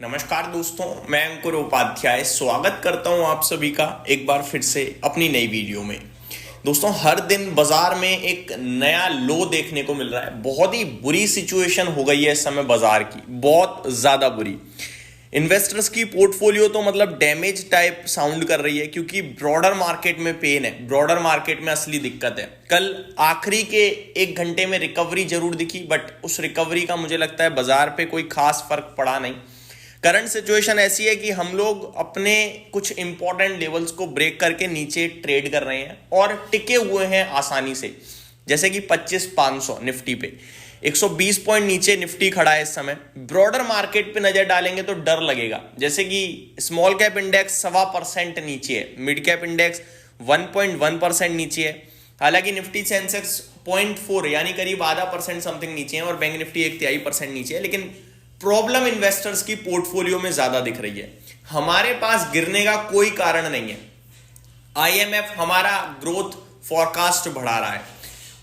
नमस्कार दोस्तों, मैं अंकुर उपाध्याय स्वागत करता हूं आप सभी का एक बार फिर से अपनी नई वीडियो में। दोस्तों, हर दिन बाजार में एक नया लो देखने को मिल रहा है। बहुत ही बुरी सिचुएशन हो गई है इस समय बाजार की, बहुत ज्यादा बुरी। इन्वेस्टर्स की पोर्टफोलियो तो मतलब डैमेज टाइप साउंड कर रही है, क्योंकि ब्रॉडर मार्केट में पेन है, ब्रॉडर मार्केट में असली दिक्कत है। कल आखिरी के एक घंटे में रिकवरी जरूर दिखी, बट उस रिकवरी का मुझे लगता है बाजार पे कोई खास फर्क पड़ा नहीं। करंट सिचुएशन ऐसी है कि हम लोग अपने कुछ इंपॉर्टेंट लेवल्स को ब्रेक करके नीचे ट्रेड कर रहे हैं और टिके हुए हैं आसानी से, जैसे कि 25,500 निफ्टी पे 120 पॉइंट नीचे निफ्टी खड़ा है इस समय। ब्रॉडर मार्केट पे नजर डालेंगे तो डर लगेगा, जैसे कि स्मॉल कैप इंडेक्स 1.25% नीचे है, मिड कैप इंडेक्स 1.1% नीचे है। हालांकि निफ्टी सेंसेक्स 0.4 यानी करीब आधा परसेंट समथिंग नीचे है और बैंक निफ्टी 1/3% नीचे है। लेकिन प्रॉब्लम इन्वेस्टर्स की पोर्टफोलियो में ज्यादा दिख रही है। हमारे पास गिरने का कोई कारण नहीं है। आईएमएफ हमारा ग्रोथ फॉरकास्ट बढ़ा रहा है,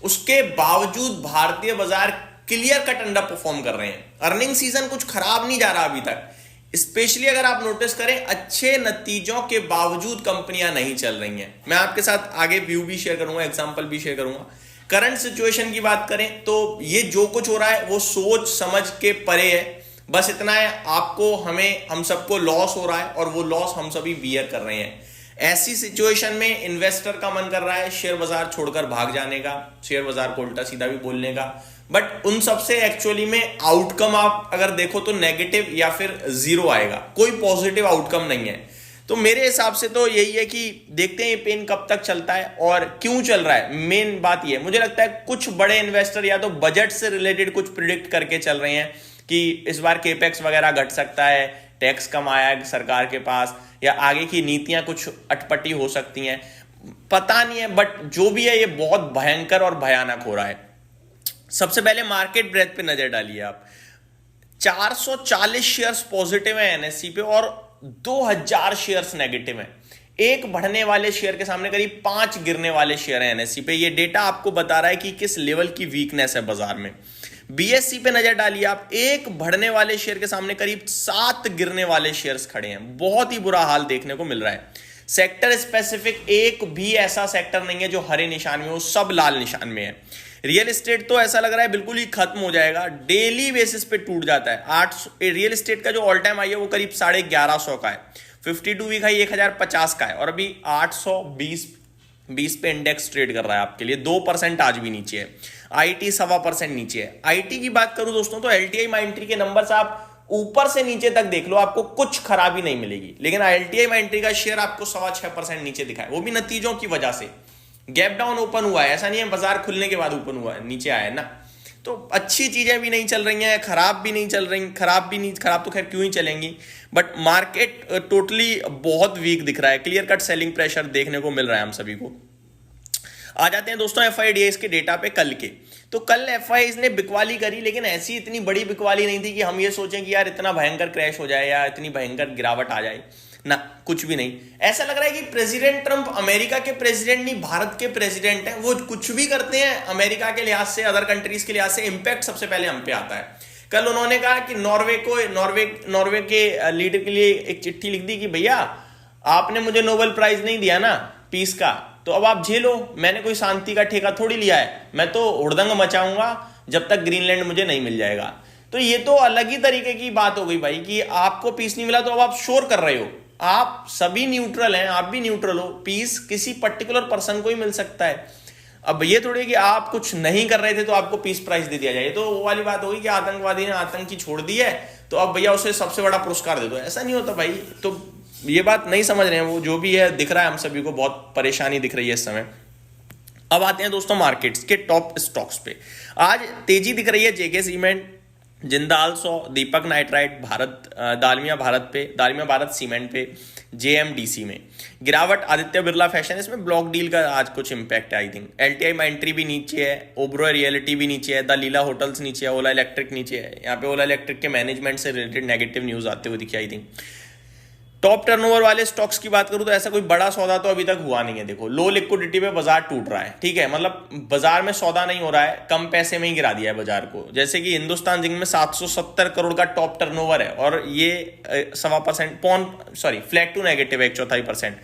उसके बावजूद भारतीय बाजार क्लियर कट अंडर परफॉर्म कर रहे हैं। अर्निंग सीजन कुछ खराब नहीं जा रहा अभी तक, स्पेशली अगर आप नोटिस करें, अच्छे नतीजों के बावजूद कंपनियां नहीं चल रही हैं। मैं आपके साथ आगे व्यू भी शेयर करूंगा, एग्जांपल भी शेयर करूंगा। करंट सिचुएशन की बात करें तो ये जो कुछ हो रहा है वो सोच समझ के परे है। बस इतना है, आपको हम सबको लॉस हो रहा है और वो लॉस हम सभी बियर कर रहे हैं। ऐसी सिचुएशन में इन्वेस्टर का मन कर रहा है शेयर बाजार छोड़कर भाग जाने का, शेयर बाजार को उल्टा सीधा भी बोलने का। बट उन सबसे एक्चुअली में आउटकम आप अगर देखो तो नेगेटिव या फिर जीरो आएगा, कोई पॉजिटिव आउटकम नहीं है। तो मेरे हिसाब से तो यही है कि देखते हैं ये पेन कब तक चलता है और क्यों चल रहा है। मेन बात ये मुझे लगता है, कुछ बड़े इन्वेस्टर या तो बजट से रिलेटेड कुछ प्रिडिक्ट करके चल रहे हैं कि इस बार केपेक्स वगैरह घट सकता है, टैक्स कम आया है सरकार के पास, या आगे की नीतियां कुछ अटपटी हो सकती हैं, पता नहीं है। बट जो भी है ये बहुत भयंकर और भयानक हो रहा है। सबसे पहले मार्केट ब्रेथ पे नजर डालिए आप। 440 शेयर्स पॉजिटिव है एनएससी पे और 2000 शेयर्स नेगेटिव हैं। एक बढ़ने वाले शेयर के सामने करीब 5 गिरने वाले शेयर हैं एनएससी पे। ये डेटा आपको बता रहा है कि किस लेवल की वीकनेस है बाजार में। बीएससी पे नजर डालिए आप, एक बढ़ने वाले शेयर के सामने करीब 7 गिरने वाले शेयर्स खड़े हैं। बहुत ही बुरा हाल देखने को मिल रहा है। सेक्टर स्पेसिफिक एक भी ऐसा सेक्टर नहीं है जो हरे निशान में हो, सब लाल निशान में है। रियल एस्टेट तो ऐसा लग रहा है बिल्कुल ही खत्म हो जाएगा, डेली बेसिस पे टूट जाता है। 800 रियल एस्टेट का जो ऑल टाइम हाई है वो करीब 1150 का है, 52 वीक हाई 1050 का है और अभी 820 पे इंडेक्स ट्रेड कर रहा है आपके लिए। 2% आज भी नीचे है। आईटी 1.25% नीचे है। आईटी की बात करूं दोस्तों तो एलटीआई माइंट्री के नंबर्स आप ऊपर से नीचे तक देख लो, आपको कुछ खराबी नहीं मिलेगी। लेकिन एलटीआई माइंट्री का शेयर आपको 6.25% नीचे दिखाए, वो भी नतीजों की वजह से। गैप डाउन ओपन हुआ है, ऐसा नहीं है बाजार खुलने के बाद ओपन हुआ है, नीचे आया है ना। तो अच्छी चीजें भी नहीं चल रही हैं, खराब भी नहीं चल रही, खराब तो खैर क्यों ही चलेंगी। बट मार्केट टोटली बहुत वीक दिख रहा है, क्लियर कट सेलिंग प्रेशर देखने को मिल रहा है हम सभी को। आ जाते हैं दोस्तों एफआईडीएस के डेटा पे कल के। तो कल एफआईज ने बिकवाली करी, लेकिन ऐसी इतनी बड़ी बिकवाली नहीं थी कि हम ये सोचें कि यार इतना भयंकर क्रैश हो जाए या इतनी भयंकर गिरावट आ जाए ना, कुछ भी नहीं। ऐसा लग रहा है कि प्रेसिडेंट ट्रंप अमेरिका के प्रेसिडेंट नहीं, भारत के प्रेसिडेंट हैं। वो कुछ भी करते हैं अमेरिका के लिहाज से, अदर कंट्रीज के लिहाज से, इंपैक्ट सबसे पहले हम पे आता है। कल उन्होंने कहा कि नॉर्वे के लीडर के लिए एक चिट्ठी लिख दी कि भैया आपने मुझे नोबेल प्राइज नहीं दिया ना पीस का, तो अब आप झेलो, मैंने कोई शांति का ठेका थोड़ी लिया है, मैं तो हुड़दंग मचाऊंगा जब तक ग्रीनलैंड मुझे नहीं मिल जाएगा। तो ये तो अलग ही तरीके की बात हो गई भाई कि आपको पीस नहीं मिला तो अब आप शोर कर रहे हो। आप सभी न्यूट्रल हैं, आप भी न्यूट्रल हो, पीस किसी पर्टिकुलर पर्सन को ही मिल सकता है। अब ये थोड़ी कि आप कुछ नहीं कर रहे थे तो आपको पीस प्राइज दे दिया जाए, तो वो वाली बात होगी कि आतंकवादी ने आतंकी छोड़ दी है तो अब भैया उसे सबसे बड़ा पुरस्कार दे दो। ऐसा नहीं होता भाई। तो ये बात नहीं समझ रहे हैं वो, जो भी है दिख रहा है हम सभी को, बहुत परेशानी दिख रही है इस समय। अब आते हैं दोस्तों मार्केट्स के टॉप स्टॉक्स पे। आज तेजी दिख रही है जेके सीमेंट, जिंदाल 100, दीपक नाइट्राइट, दालमिया भारत सीमेंट पे, जेएमडीसी में गिरावट, आदित्य बिरला फैशन, इसमें ब्लॉक डील का आज कुछ इंपैक्ट है आई थिंक। एलटीआई माइंट्री भी नीचे है, ओब्रो रियलिटी भी नीचे है, द लीला होटल्स नीचे है, ओला इलेक्ट्रिक नीचे है। यहाँ पे ओला इलेक्ट्रिक के मैनेजमेंट से रिलेटेड नेगेटिव न्यूज आते हुए दिखी आई थिंक। टॉप टर्नओवर वाले स्टॉक्स की बात करूं तो ऐसा कोई बड़ा सौदा तो अभी तक हुआ नहीं है। देखो लो लिक्विडिटी पे बाजार टूट रहा है, ठीक है, मतलब बाजार में सौदा नहीं हो रहा है, कम पैसे में ही गिरा दिया है बाजार को। जैसे कि हिंदुस्तान जिंक में 770 करोड़ का टॉप टर्नओवर है और ये 1.25% फ्लैट टू नेगेटिव है, 1/4%।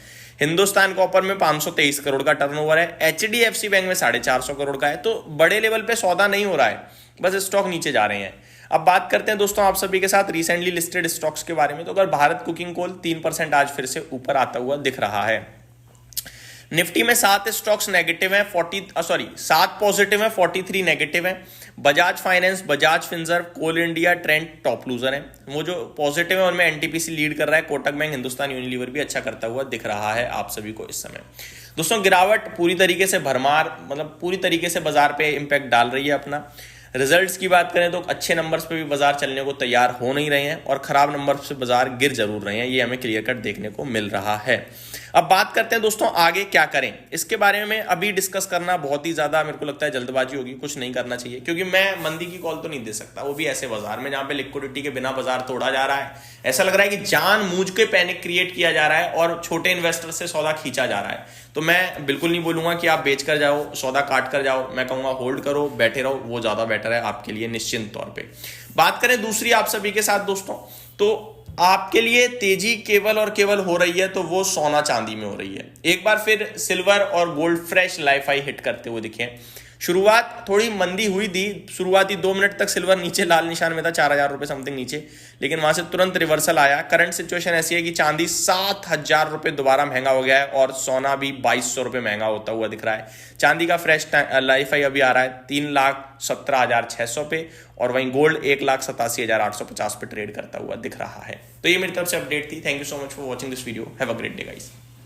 हिंदुस्तान कॉपर में 523 करोड़ का टर्नओवर है, एचडीएफसी बैंक में 450 करोड़ का है। तो बड़े लेवल पे सौदा नहीं हो रहा है, बस स्टॉक नीचे जा रहे हैं। अब बात करते हैं दोस्तों आप सभी के साथ रिसेंटली लिस्टेड स्टॉक्स के बारे में। तो अगर भारत कुकिंग कोल 3% आज फिर से ऊपर आता हुआ दिख रहा है। निफ्टी में 7 स्टॉक्स नेगेटिव है, 7 पॉजिटिव है, 43 नेगेटिव है। बजाज फाइनेंस, बजाज फिनसर्व, कोल इंडिया, ट्रेंड टॉप लूजर है। वो जो पॉजिटिव है उनमें एनटीपीसी लीड कर रहा है, कोटक बैंक, हिंदुस्तान यूनिलीवर भी अच्छा करता हुआ दिख रहा है आप सभी को इस समय। दोस्तों गिरावट पूरी तरीके से भरमार, मतलब पूरी तरीके से बाजार पे इंपैक्ट डाल रही है अपना। रिजल्ट्स की बात करें तो अच्छे नंबर्स पे भी बाजार चलने को तैयार हो नहीं रहे हैं और खराब नंबर्स पे बाजार गिर जरूर रहे हैं, ये हमें क्लियर कट देखने को मिल रहा है। अब बात करते हैं दोस्तों आगे क्या करें, इसके बारे में अभी डिस्कस करना बहुत ही ज्यादा मेरे को लगता है जल्दबाजी होगी, कुछ नहीं करना चाहिए, क्योंकि मैं मंदी की कॉल तो नहीं दे सकता, वो भी ऐसे बाजार में जहां पे लिक्विडिटी के बिना बाजार तोड़ा जा रहा है। ऐसा लग रहा है कि जानबूझ के पैनिक क्रिएट किया जा रहा है और छोटे इन्वेस्टर से सौदा खींचा जा रहा है। तो मैं बिल्कुल नहीं बोलूंगा कि आप बेच कर जाओ, सौदा काट कर जाओ, मैं कहूंगा होल्ड करो, बैठे रहो, वो ज्यादा बेटर है आपके लिए निश्चिंत तौर पे। बात करें दूसरी आप सभी के साथ दोस्तों, तो आपके लिए तेजी केवल और केवल हो रही है तो वो सोना चांदी में हो रही है। एक बार फिर सिल्वर और gold fresh life high hit करते हुए दिखे। शुरुआत थोड़ी मंदी हुई थी, शुरुआती 2 मिनट तक सिल्वर नीचे लाल निशान में था, 4,000 रुपए समथिंग नीचे, लेकिन वहां से तुरंत रिवर्सल आया। करंट सिचुएशन ऐसी है कि चांदी 7,000 रुपए दोबारा महंगा हो गया है और सोना भी 2,200 रुपए महंगा होता हुआ दिख रहा है। चांदी का फ्रेश लाइफ हाई अभी आ रहा है 3,17,600 पे और वहीं गोल्ड 1,87,850 पे ट्रेड करता हुआ दिख रहा है। तो ये मेरी तरफ से अपडेट थी। Thank you so much for watching this video. Have a great day guys.